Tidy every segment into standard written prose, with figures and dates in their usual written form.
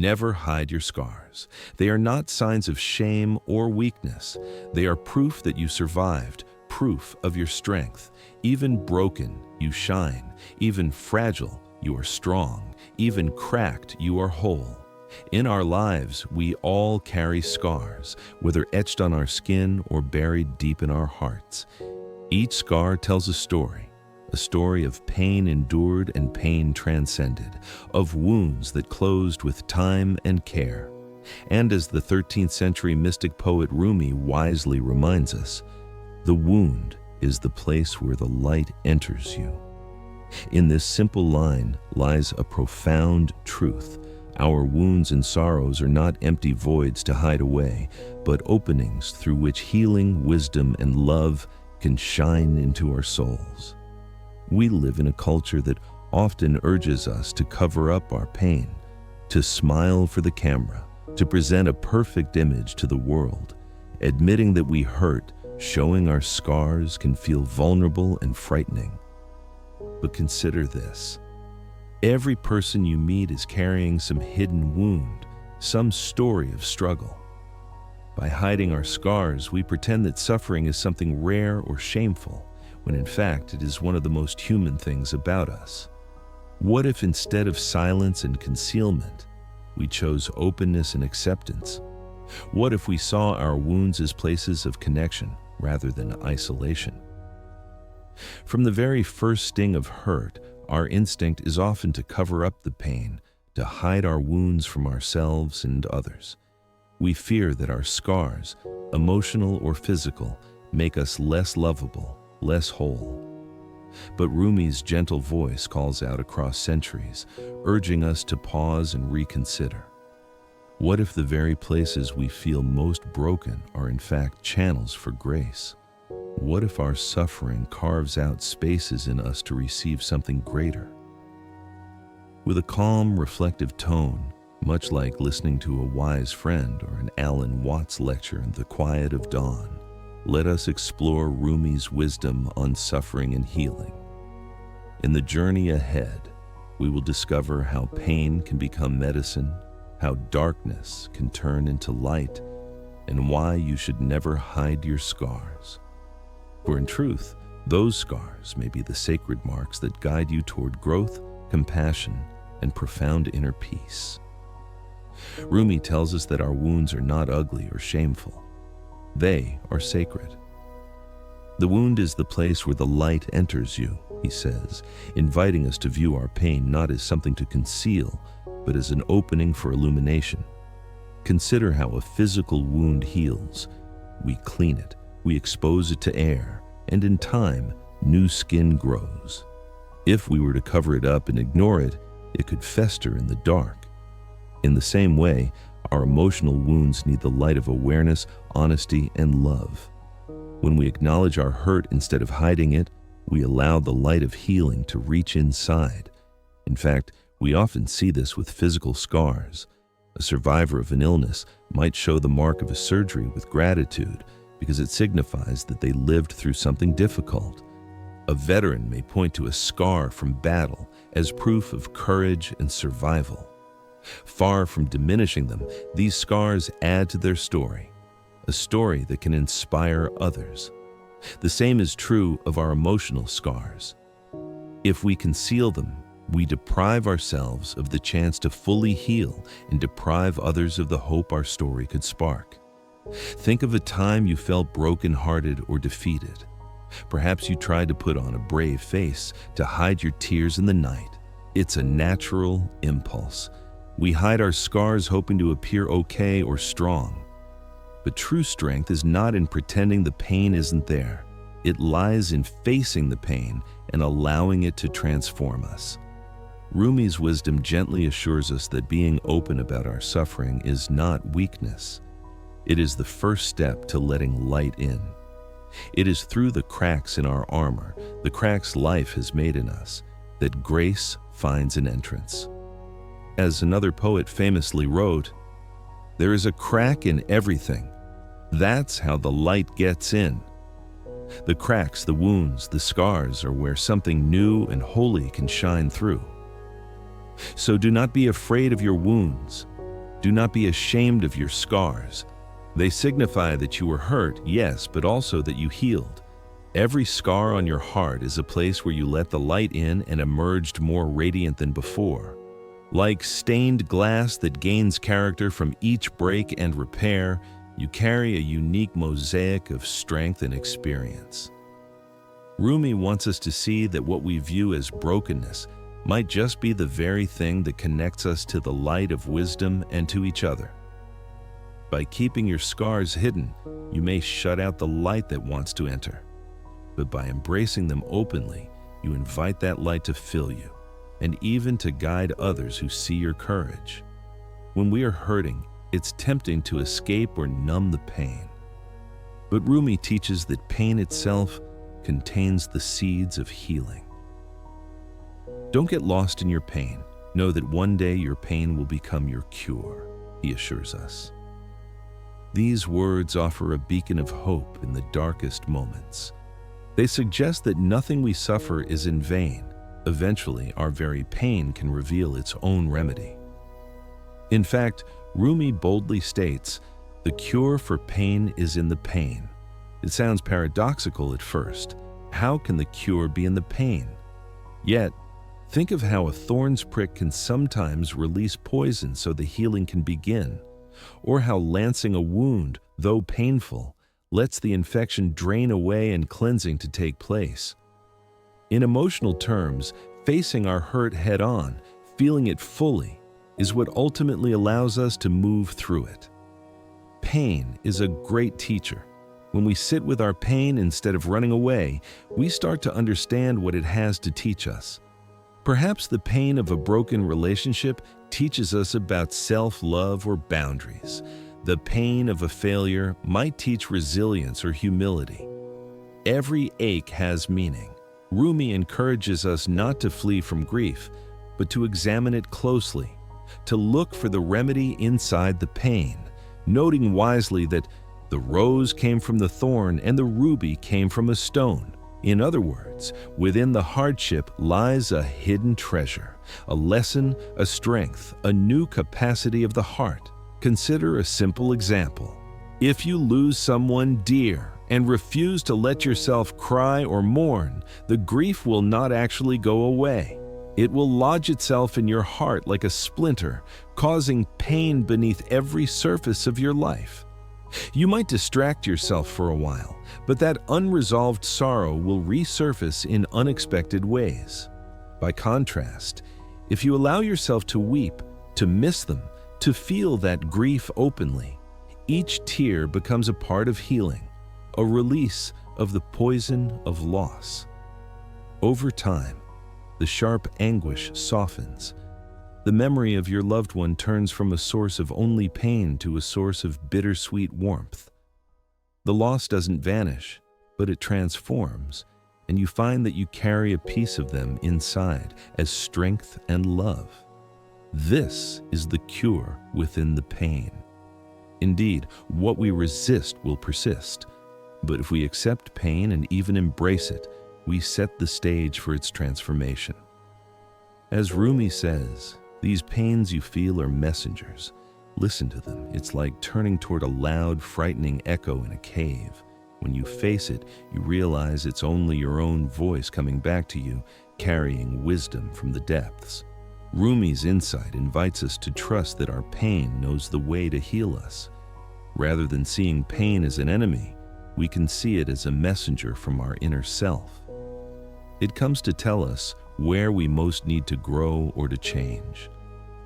Never hide your scars. They are not signs of shame or weakness. They are proof that you survived, proof of your strength. Even broken, you shine. Even fragile, you are strong. Even cracked, you are whole. In our lives, we all carry scars, whether etched on our skin or buried deep in our hearts. Each scar tells a story of pain endured and pain transcended, of wounds that closed with time and care. And as the 13th century mystic poet Rumi wisely reminds us, the wound is the place where the light enters you. In this simple line lies a profound truth. Our wounds and sorrows are not empty voids to hide away, but openings through which healing, wisdom, and love can shine into our souls. We live in a culture that often urges us to cover up our pain, to smile for the camera, to present a perfect image to the world. Admitting that we hurt, showing our scars can feel vulnerable and frightening. But consider this. Every person you meet is carrying some hidden wound, some story of struggle. By hiding our scars, we pretend that suffering is something rare or shameful, when in fact it is one of the most human things about us. What if instead of silence and concealment, we chose openness and acceptance? What if we saw our wounds as places of connection rather than isolation? From the very first sting of hurt, our instinct is often to cover up the pain, to hide our wounds from ourselves and others. We fear that our scars, emotional or physical, make us less lovable, less whole. But Rumi's gentle voice calls out across centuries, urging us to pause and reconsider. What if the very places we feel most broken are in fact channels for grace? What if our suffering carves out spaces in us to receive something greater? With a calm, reflective tone, much like listening to a wise friend or an Alan Watts lecture in the quiet of dawn, let us explore Rumi's wisdom on suffering and healing. In the journey ahead, we will discover how pain can become medicine, how darkness can turn into light, and why you should never hide your scars. For in truth, those scars may be the sacred marks that guide you toward growth, compassion, and profound inner peace. Rumi tells us that our wounds are not ugly or shameful. They are sacred. The wound is the place where the light enters you, he says, inviting us to view our pain not as something to conceal, but as an opening for illumination. Consider how a physical wound heals. We clean it, we expose it to air, and in time, new skin grows. If we were to cover it up and ignore it, it could fester in the dark. In the same way, our emotional wounds need the light of awareness, honesty, and love. When we acknowledge our hurt instead of hiding it, we allow the light of healing to reach inside. In fact, we often see this with physical scars. A survivor of an illness might show the mark of a surgery with gratitude because it signifies that they lived through something difficult. A veteran may point to a scar from battle as proof of courage and survival. Far from diminishing them, these scars add to their story, a story that can inspire others. The same is true of our emotional scars. If we conceal them, we deprive ourselves of the chance to fully heal and deprive others of the hope our story could spark. Think of a time you felt broken-hearted or defeated. Perhaps you tried to put on a brave face to hide your tears in the night. It's a natural impulse. We hide our scars hoping to appear okay or strong. But true strength is not in pretending the pain isn't there. It lies in facing the pain and allowing it to transform us. Rumi's wisdom gently assures us that being open about our suffering is not weakness. It is the first step to letting light in. It is through the cracks in our armor, the cracks life has made in us, that grace finds an entrance. As another poet famously wrote, "There is a crack in everything. That's how the light gets in." The cracks, the wounds, the scars are where something new and holy can shine through. So do not be afraid of your wounds. Do not be ashamed of your scars. They signify that you were hurt, yes, but also that you healed. Every scar on your heart is a place where you let the light in and emerged more radiant than before. Like stained glass that gains character from each break and repair, you carry a unique mosaic of strength and experience. Rumi wants us to see that what we view as brokenness might just be the very thing that connects us to the light of wisdom and to each other. By keeping your scars hidden, you may shut out the light that wants to enter. But by embracing them openly, you invite that light to fill you, and even to guide others who see your courage. When we are hurting, it's tempting to escape or numb the pain. But Rumi teaches that pain itself contains the seeds of healing. Don't get lost in your pain. Know that one day your pain will become your cure, he assures us. These words offer a beacon of hope in the darkest moments. They suggest that nothing we suffer is in vain. Eventually, our very pain can reveal its own remedy. In fact, Rumi boldly states, "The cure for pain is in the pain." It sounds paradoxical at first. How can the cure be in the pain? Yet, think of how a thorn's prick can sometimes release poison so the healing can begin, or how lancing a wound, though painful, lets the infection drain away and cleansing to take place. In emotional terms, facing our hurt head-on, feeling it fully, is what ultimately allows us to move through it. Pain is a great teacher. When we sit with our pain instead of running away, we start to understand what it has to teach us. Perhaps the pain of a broken relationship teaches us about self-love or boundaries. The pain of a failure might teach resilience or humility. Every ache has meaning. Rumi encourages us not to flee from grief, but to examine it closely, to look for the remedy inside the pain, noting wisely that the rose came from the thorn and the ruby came from a stone. In other words, within the hardship lies a hidden treasure, a lesson, a strength, a new capacity of the heart. Consider a simple example. If you lose someone dear and refuse to let yourself cry or mourn, the grief will not actually go away. It will lodge itself in your heart like a splinter, causing pain beneath every surface of your life. You might distract yourself for a while, but that unresolved sorrow will resurface in unexpected ways. By contrast, if you allow yourself to weep, to miss them, to feel that grief openly, each tear becomes a part of healing, a release of the poison of loss. Over time, the sharp anguish softens. The memory of your loved one turns from a source of only pain to a source of bittersweet warmth. The loss doesn't vanish, but it transforms, and you find that you carry a piece of them inside as strength and love. This is the cure within the pain. Indeed, what we resist will persist, but if we accept pain and even embrace it, we set the stage for its transformation. As Rumi says, these pains you feel are messengers. Listen to them. It's like turning toward a loud, frightening echo in a cave. When you face it, you realize it's only your own voice coming back to you, carrying wisdom from the depths. Rumi's insight invites us to trust that our pain knows the way to heal us. Rather than seeing pain as an enemy, we can see it as a messenger from our inner self. It comes to tell us where we most need to grow or to change.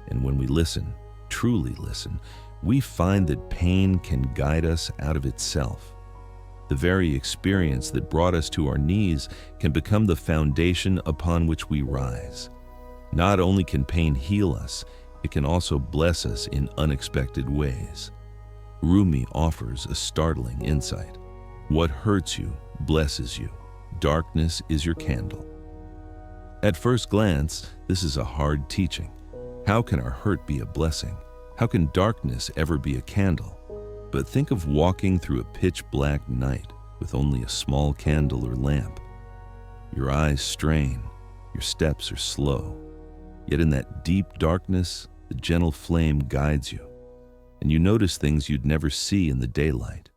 And when we listen, truly listen, we find that pain can guide us out of itself. The very experience that brought us to our knees can become the foundation upon which we rise. Not only can pain heal us, it can also bless us in unexpected ways. Rumi offers a startling insight. What hurts you blesses you. Darkness is your candle. At first glance, this is a hard teaching. How can our hurt be a blessing? How can darkness ever be a candle? But think of walking through a pitch-black night with only a small candle or lamp. Your eyes strain, your steps are slow. Yet in that deep darkness, the gentle flame guides you. and you notice things you'd never see in the daylight.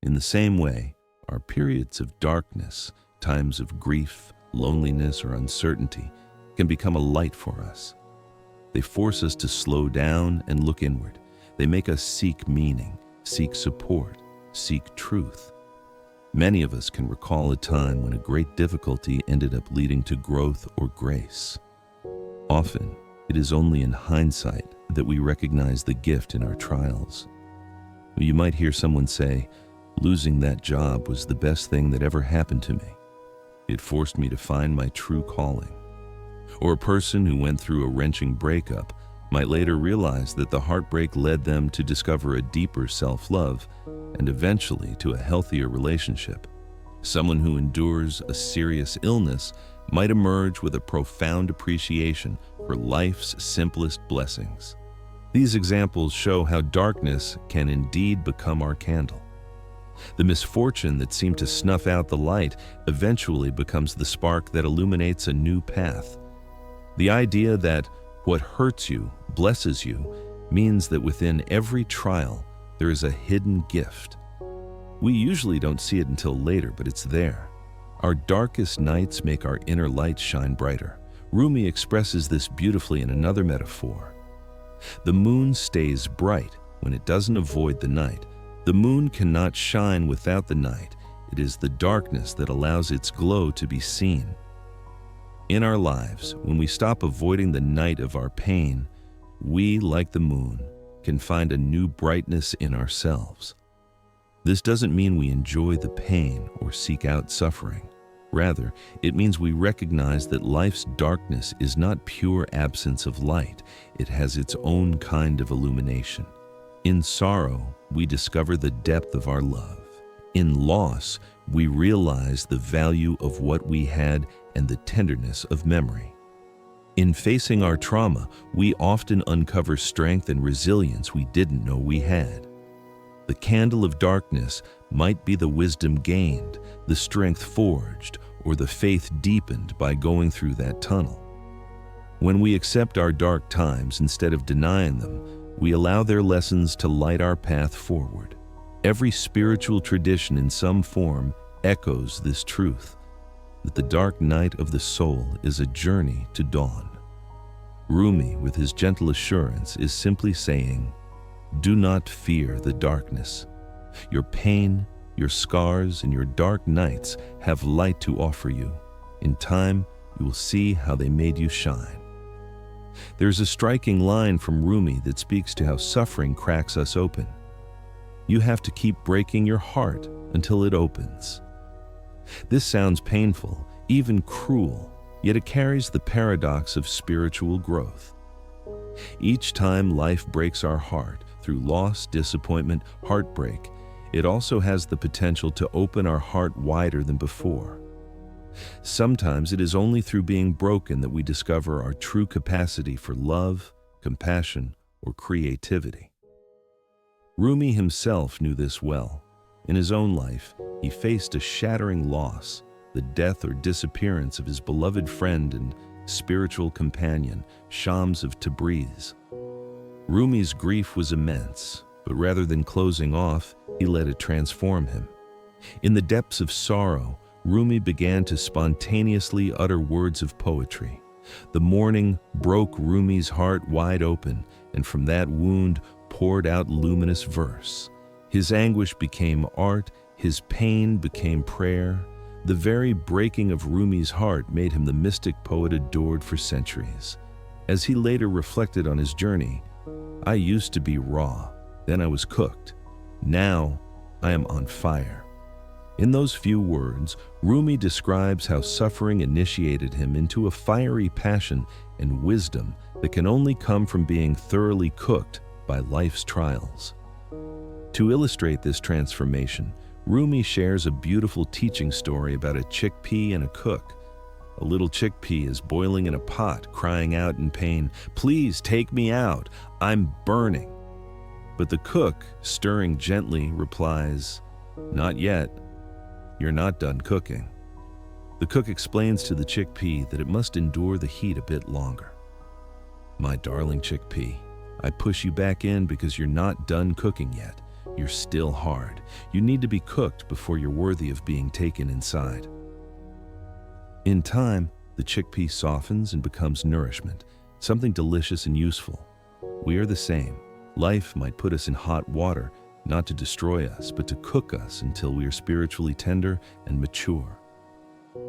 In the same way, our periods of darkness, times of grief, loneliness, or uncertainty can become a light for us. They force us to slow down and look inward. They make us seek meaning, seek support, seek truth. Many of us can recall a time when a great difficulty ended up leading to growth or grace. Often, it is only in hindsight that we recognize the gift in our trials. You might hear someone say, "Losing that job was the best thing that ever happened to me. It forced me to find my true calling." Or a person who went through a wrenching breakup might later realize that the heartbreak led them to discover a deeper self-love and eventually to a healthier relationship. Someone who endures a serious illness might emerge with a profound appreciation for life's simplest blessings. These examples show how darkness can indeed become our candle. The misfortune that seemed to snuff out the light eventually becomes the spark that illuminates a new path. The idea that what hurts you blesses you means that within every trial there is a hidden gift. We usually don't see it until later, but it's there. Our darkest nights make our inner light shine brighter. Rumi expresses this beautifully in another metaphor. The moon stays bright when it doesn't avoid the night. The moon cannot shine without the night. It is the darkness that allows its glow to be seen. In our lives, when we stop avoiding the night of our pain, we, like the moon, can find a new brightness in ourselves. This doesn't mean we enjoy the pain or seek out suffering. Rather, it means we recognize that life's darkness is not pure absence of light. It has its own kind of illumination. In sorrow, we discover the depth of our love. In loss, we realize the value of what we had and the tenderness of memory. In facing our trauma, we often uncover strength and resilience we didn't know we had. The candle of darkness might be the wisdom gained, the strength forged, or the faith deepened by going through that tunnel. When we accept our dark times instead of denying them, we allow their lessons to light our path forward. Every spiritual tradition in some form echoes this truth, that the dark night of the soul is a journey to dawn. Rumi, with his gentle assurance, is simply saying, "Do not fear the darkness. Your pain, your scars, and your dark nights have light to offer you. In time, you will see how they made you shine." There's a striking line from Rumi that speaks to how suffering cracks us open. You have to keep breaking your heart until it opens. This sounds painful, even cruel, yet it carries the paradox of spiritual growth. Each time life breaks our heart, through loss, disappointment, heartbreak, it also has the potential to open our heart wider than before. Sometimes it is only through being broken that we discover our true capacity for love, compassion, or creativity. Rumi himself knew this well. In his own life, he faced a shattering loss, the death or disappearance of his beloved friend and spiritual companion, Shams of Tabriz. Rumi's grief was immense, but rather than closing off, he let it transform him. In the depths of sorrow, Rumi began to spontaneously utter words of poetry. The mourning broke Rumi's heart wide open, and from that wound poured out luminous verse. His anguish became art, his pain became prayer. The very breaking of Rumi's heart made him the mystic poet adored for centuries. As he later reflected on his journey, "I used to be raw, then I was cooked. Now I am on fire." In those few words, Rumi describes how suffering initiated him into a fiery passion and wisdom that can only come from being thoroughly cooked by life's trials. To illustrate this transformation, Rumi shares a beautiful teaching story about a chickpea and a cook. A little chickpea is boiling in a pot, crying out in pain, "Please take me out, I'm burning." But the cook, stirring gently, replies, "Not yet. You're not done cooking." The cook explains to the chickpea that it must endure the heat a bit longer. "My darling chickpea, I push you back in because you're not done cooking yet. You're still hard. You need to be cooked before you're worthy of being taken inside. In time, the chickpea softens and becomes nourishment, something delicious and useful. We are the same. Life might put us in hot water, not to destroy us, but to cook us until we are spiritually tender and mature.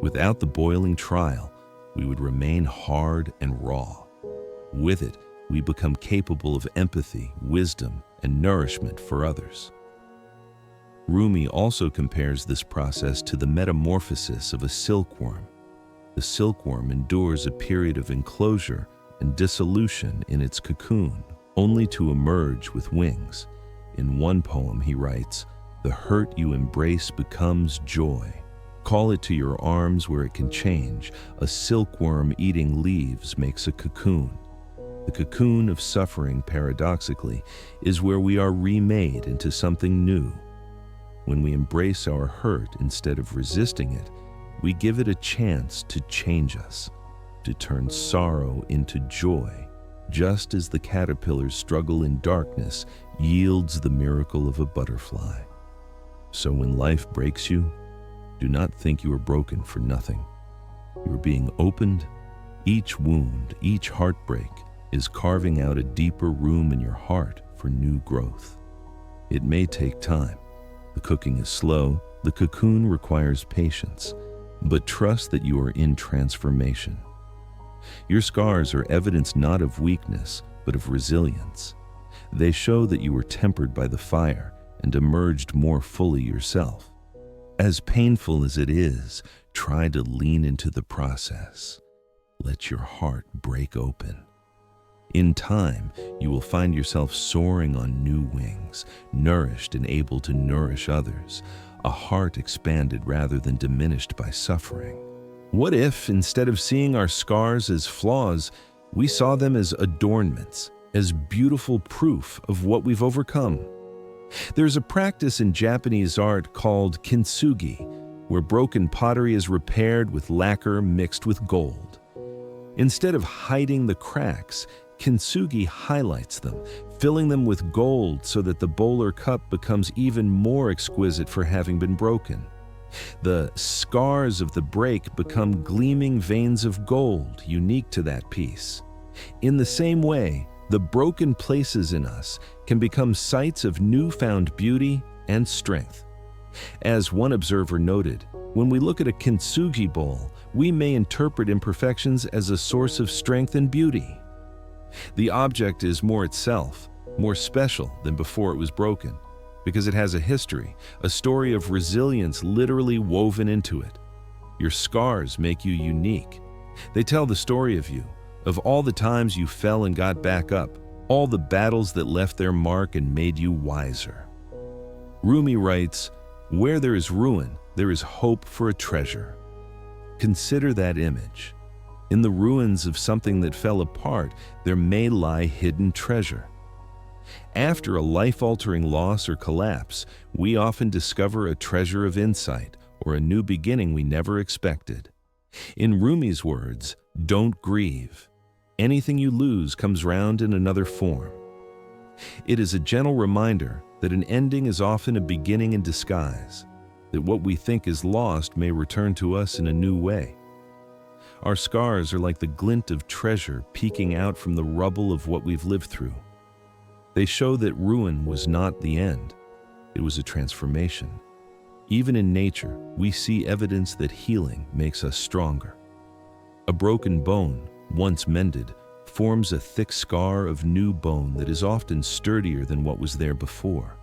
Without the boiling trial, we would remain hard and raw. With it, we become capable of empathy, wisdom, and nourishment for others. Rumi also compares this process to the metamorphosis of a silkworm. The silkworm endures a period of enclosure and dissolution in its cocoon, only to emerge with wings. In one poem he writes, "The hurt you embrace becomes joy. Call it to your arms where it can change. A silkworm eating leaves makes a cocoon." The cocoon of suffering, paradoxically, is where we are remade into something new. When we embrace our hurt instead of resisting it, we give it a chance to change us, to turn sorrow into joy, just as the caterpillar's struggle in darkness yields the miracle of a butterfly. So when life breaks you, do not think you are broken for nothing. You are being opened. Each wound, each heartbreak is carving out a deeper room in your heart for new growth. It may take time. The cooking is slow. The cocoon requires patience. But trust that you are in transformation. Your scars are evidence not of weakness, but of resilience. They show that you were tempered by the fire and emerged more fully yourself. As painful as it is, try to lean into the process. Let your heart break open. In time, you will find yourself soaring on new wings, nourished and able to nourish others, a heart expanded rather than diminished by suffering. What if, instead of seeing our scars as flaws, we saw them as adornments, as beautiful proof of what we've overcome? There's a practice in Japanese art called Kintsugi, where broken pottery is repaired with lacquer mixed with gold. Instead of hiding the cracks, Kintsugi highlights them, filling them with gold so that the bowl or cup becomes even more exquisite for having been broken. The scars of the break become gleaming veins of gold, unique to that piece. In the same way, the broken places in us can become sites of newfound beauty and strength. As one observer noted, when we look at a Kintsugi bowl, we may interpret imperfections as a source of strength and beauty. The object is more itself, more special than before it was broken, because it has a history, a story of resilience literally woven into it. Your scars make you unique. They tell the story of you, of all the times you fell and got back up, all the battles that left their mark and made you wiser. Rumi writes, "Where there is ruin, there is hope for a treasure." Consider that image. In the ruins of something that fell apart, there may lie hidden treasure. After a life-altering loss or collapse, we often discover a treasure of insight or a new beginning we never expected. In Rumi's words, "Don't grieve. Anything you lose comes round in another form." It is a gentle reminder that an ending is often a beginning in disguise, that what we think is lost may return to us in a new way. Our scars are like the glint of treasure peeking out from the rubble of what we've lived through. They show that ruin was not the end. It was a transformation. Even in nature, we see evidence that healing makes us stronger. A broken bone, once mended, forms a thick scar of new bone that is often sturdier than what was there before.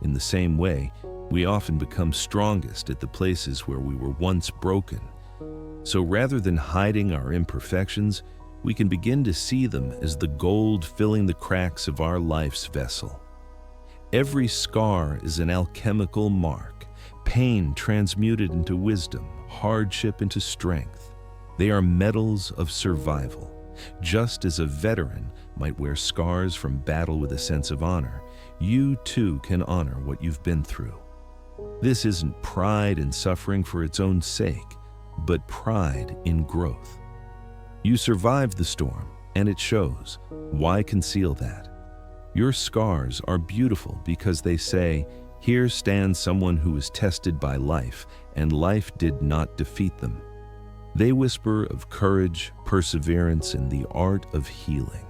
In the same way, we often become strongest at the places where we were once broken. So rather than hiding our imperfections, we can begin to see them as the gold filling the cracks of our life's vessel. Every scar is an alchemical mark, pain transmuted into wisdom, hardship into strength. They are medals of survival. Just as a veteran might wear scars from battle with a sense of honor, you too can honor what you've been through. This isn't pride in suffering for its own sake, but pride in growth. You survived the storm, and it shows. Why conceal that? Your scars are beautiful because they say, "Here stands someone who was tested by life, and life did not defeat them." They whisper of courage, perseverance, and the art of healing.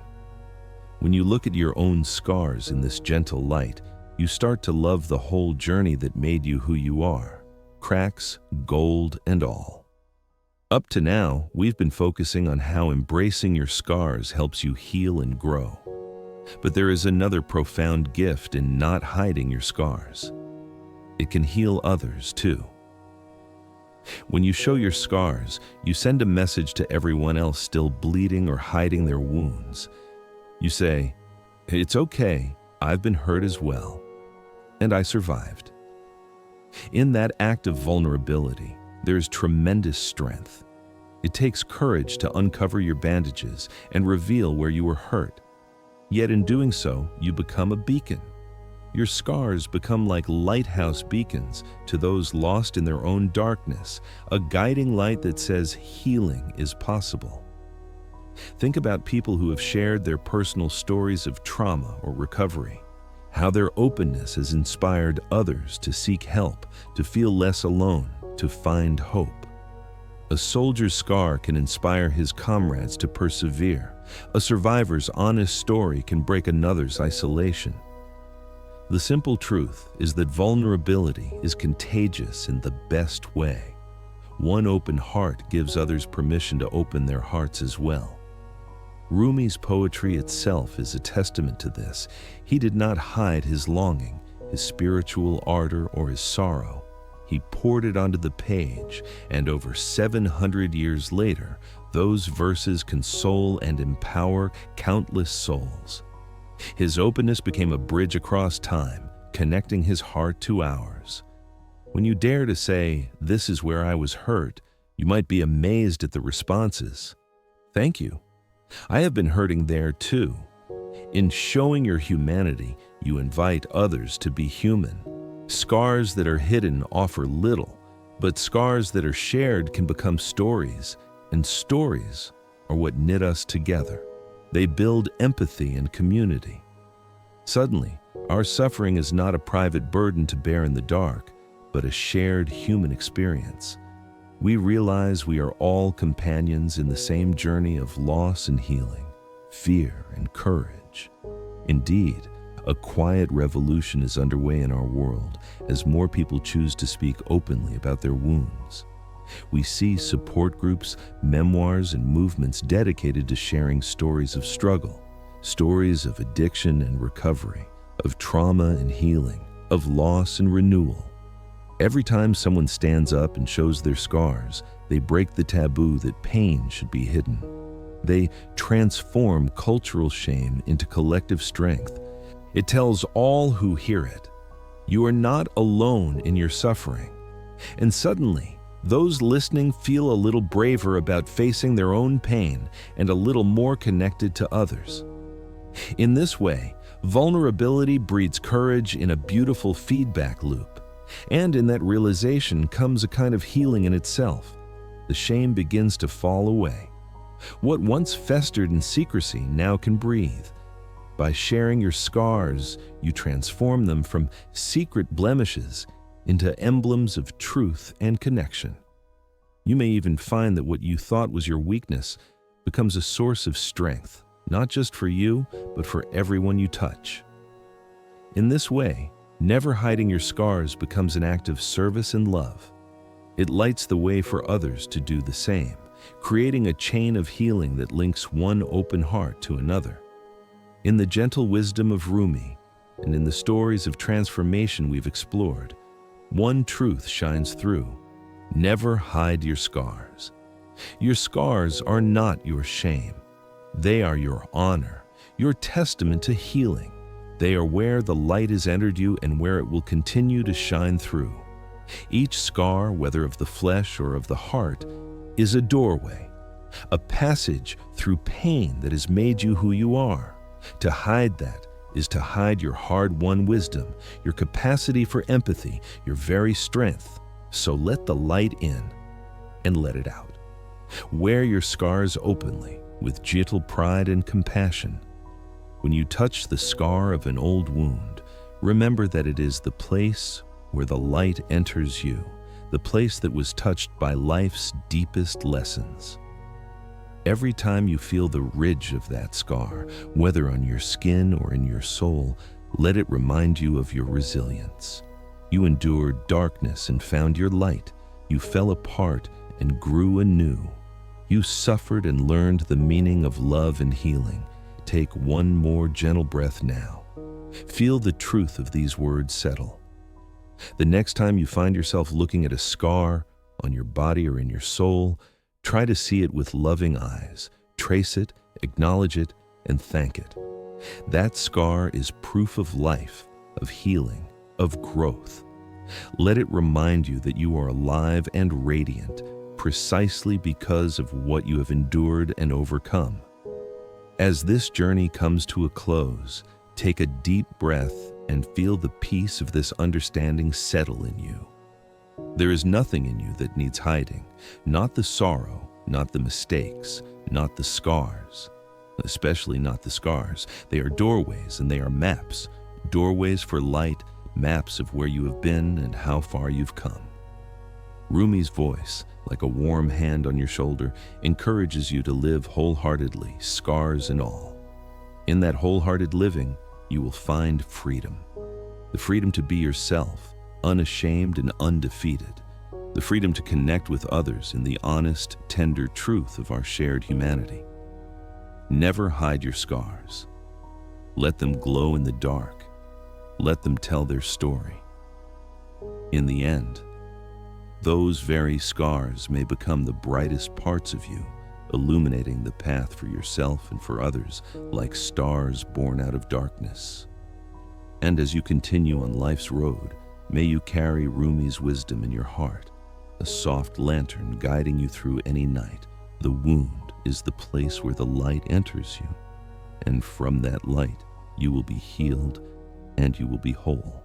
When you look at your own scars in this gentle light, you start to love the whole journey that made you who you are, cracks, gold, and all. Up to now, we've been focusing on how embracing your scars helps you heal and grow. But there is another profound gift in not hiding your scars. It can heal others too. When you show your scars, you send a message to everyone else still bleeding or hiding their wounds. You say, "It's okay, I've been hurt as well, and I survived." In that act of vulnerability, there's tremendous strength. It takes courage to uncover your bandages and reveal where you were hurt. Yet in doing so, you become a beacon. Your scars become like lighthouse beacons to those lost in their own darkness, a guiding light that says healing is possible. Think about people who have shared their personal stories of trauma or recovery, how their openness has inspired others to seek help, to feel less alone, to find hope. A soldier's scar can inspire his comrades to persevere. A survivor's honest story can break another's isolation. The simple truth is that vulnerability is contagious in the best way. One open heart gives others permission to open their hearts as well. Rumi's poetry itself is a testament to this. He did not hide his longing, his spiritual ardor, or his sorrow. He poured it onto the page, and over 700 years later, those verses console and empower countless souls. His openness became a bridge across time, connecting his heart to ours. When you dare to say, "This is where I was hurt," you might be amazed at the responses. "Thank you. I have been hurting there too." In showing your humanity, you invite others to be human. Scars that are hidden offer little, but scars that are shared can become stories, and stories are what knit us together. They build empathy and community. Suddenly, our suffering is not a private burden to bear in the dark, but a shared human experience. We realize we are all companions in the same journey of loss and healing, fear and courage. Indeed, a quiet revolution is underway in our world as more people choose to speak openly about their wounds. We see support groups, memoirs, and movements dedicated to sharing stories of struggle, stories of addiction and recovery, of trauma and healing, of loss and renewal. Every time someone stands up and shows their scars, they break the taboo that pain should be hidden. They transform cultural shame into collective strength. It tells all who hear it, you are not alone in your suffering. And suddenly, those listening feel a little braver about facing their own pain and a little more connected to others. In this way, vulnerability breeds courage in a beautiful feedback loop. And in that realization comes a kind of healing in itself. The shame begins to fall away. What once festered in secrecy now can breathe. By sharing your scars, you transform them from secret blemishes into emblems of truth and connection. You may even find that what you thought was your weakness becomes a source of strength, not just for you, but for everyone you touch. In this way, never hiding your scars becomes an act of service and love. It lights the way for others to do the same, creating a chain of healing that links one open heart to another. In the gentle wisdom of Rumi, and in the stories of transformation we've explored, one truth shines through: never hide your scars. Your scars are not your shame. They are your honor, your testament to healing. They are where the light has entered you and where it will continue to shine through. Each scar, whether of the flesh or of the heart, is a doorway, a passage through pain that has made you who you are. To hide that is to hide your hard-won wisdom, your capacity for empathy, your very strength. So let the light in and let it out. Wear your scars openly with gentle pride and compassion. When you touch the scar of an old wound, remember that it is the place where the light enters you, the place that was touched by life's deepest lessons. Every time you feel the ridge of that scar, whether on your skin or in your soul, let it remind you of your resilience. You endured darkness and found your light. You fell apart and grew anew. You suffered and learned the meaning of love and healing. Take one more gentle breath now. Feel the truth of these words settle. The next time you find yourself looking at a scar on your body or in your soul, try to see it with loving eyes. Trace it, acknowledge it, and thank it. That scar is proof of life, of healing, of growth. Let it remind you that you are alive and radiant, precisely because of what you have endured and overcome. As this journey comes to a close, take a deep breath and feel the peace of this understanding settle in you. There is nothing in you that needs hiding, not the sorrow, not the mistakes, not the scars, especially not the scars. They are doorways and they are maps, doorways for light, maps of where you have been and how far you've come. Rumi's voice, like a warm hand on your shoulder, encourages you to live wholeheartedly, scars and all. In that wholehearted living, you will find freedom. The freedom to be yourself, unashamed and undefeated. The freedom to connect with others in the honest, tender truth of our shared humanity. Never hide your scars. Let them glow in the dark. Let them tell their story. In the end, those very scars may become the brightest parts of you, illuminating the path for yourself and for others like stars born out of darkness. And as you continue on life's road, may you carry Rumi's wisdom in your heart, a soft lantern guiding you through any night. The wound is the place where the light enters you, and from that light you will be healed and you will be whole.